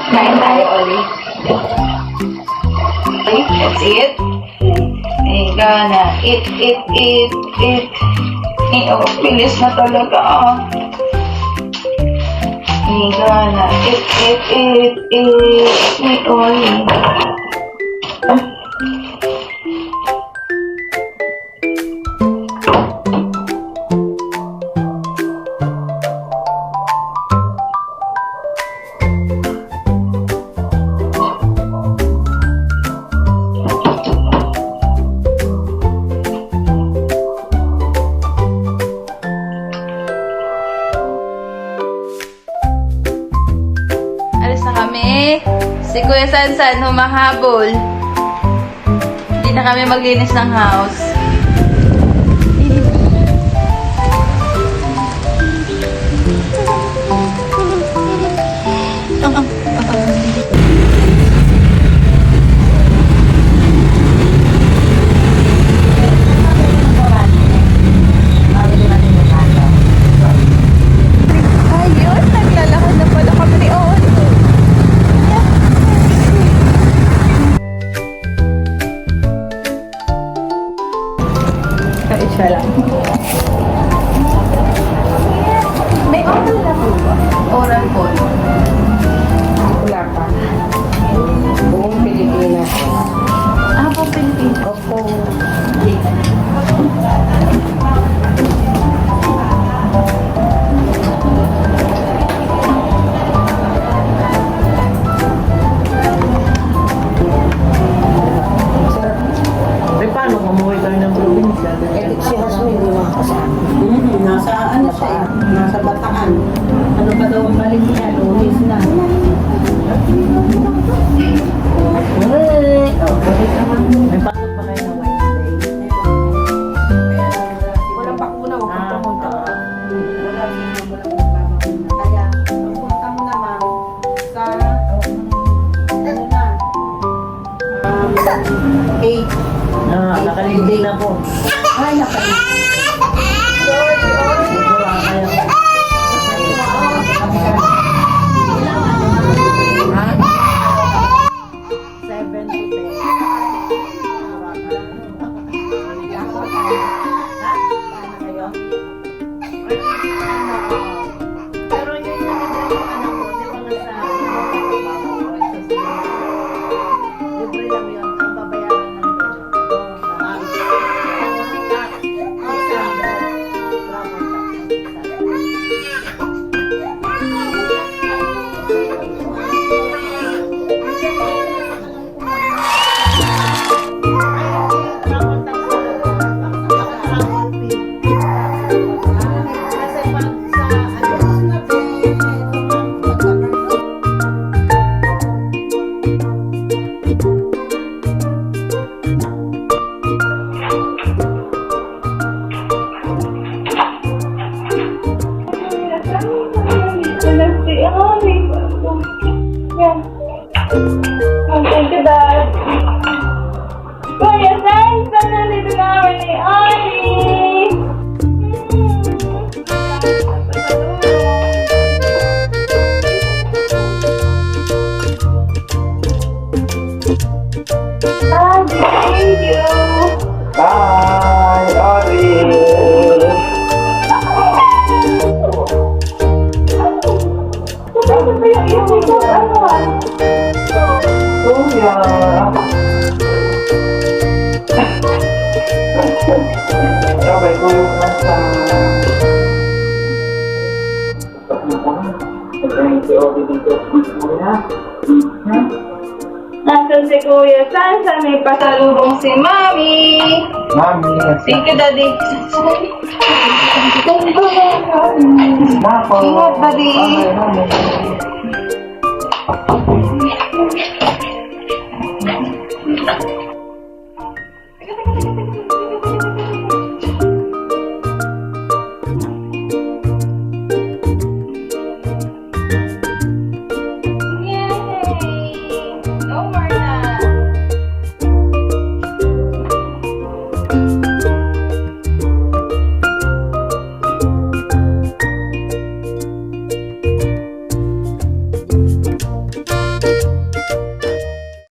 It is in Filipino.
Kain tayo ulit. Okay, that's it. Higa na. Eat. Oh, bilis na talaga ah. Higa na. Eat. May oil. Alis na kami. Si Kuya Sansan humahabol. Hindi na kami maglinis ng house. Ayun, naglalakad na pala kami ni Owen. Kahit siya lang. May oral na po ba? Oral po. Wala pa. Buong Pilipinas. Po Pilipinas. Opo. Eh, paano kung umuwi tayo ng probinsya? Eh, si Hasmin yung mga kasama. Nasa ano siya eh? Nasa Bataan. Ano pa daw ang balik niya? Lunis na. May pasok pa kayo ng Wednesday? Walang bakuna, huwag kang pumunta. Kaya, pupunta mo naman sa, ano na, 8. Nakalindi na po. Ay, nakalito. Wala kayo. Ha? 7 to 10. Ha? Paano kayo? Pero yun yung ano ko, di ba nga sa libre lang yun, ang babayaran ng Thank you, Dad. Kuya Sansan, nandito na kami ni Ani. Thank you. Bye, Ori. Ano ba yung isip ko? Ano ah? Kuya. Sabay ko yung nasa... Si Ori dito. Kuya. Nasaan si Kuya Sansan? May pasalubong si Mami. Mami. Thank you, Daddy. Nako. Ingat, Daddy. Mami.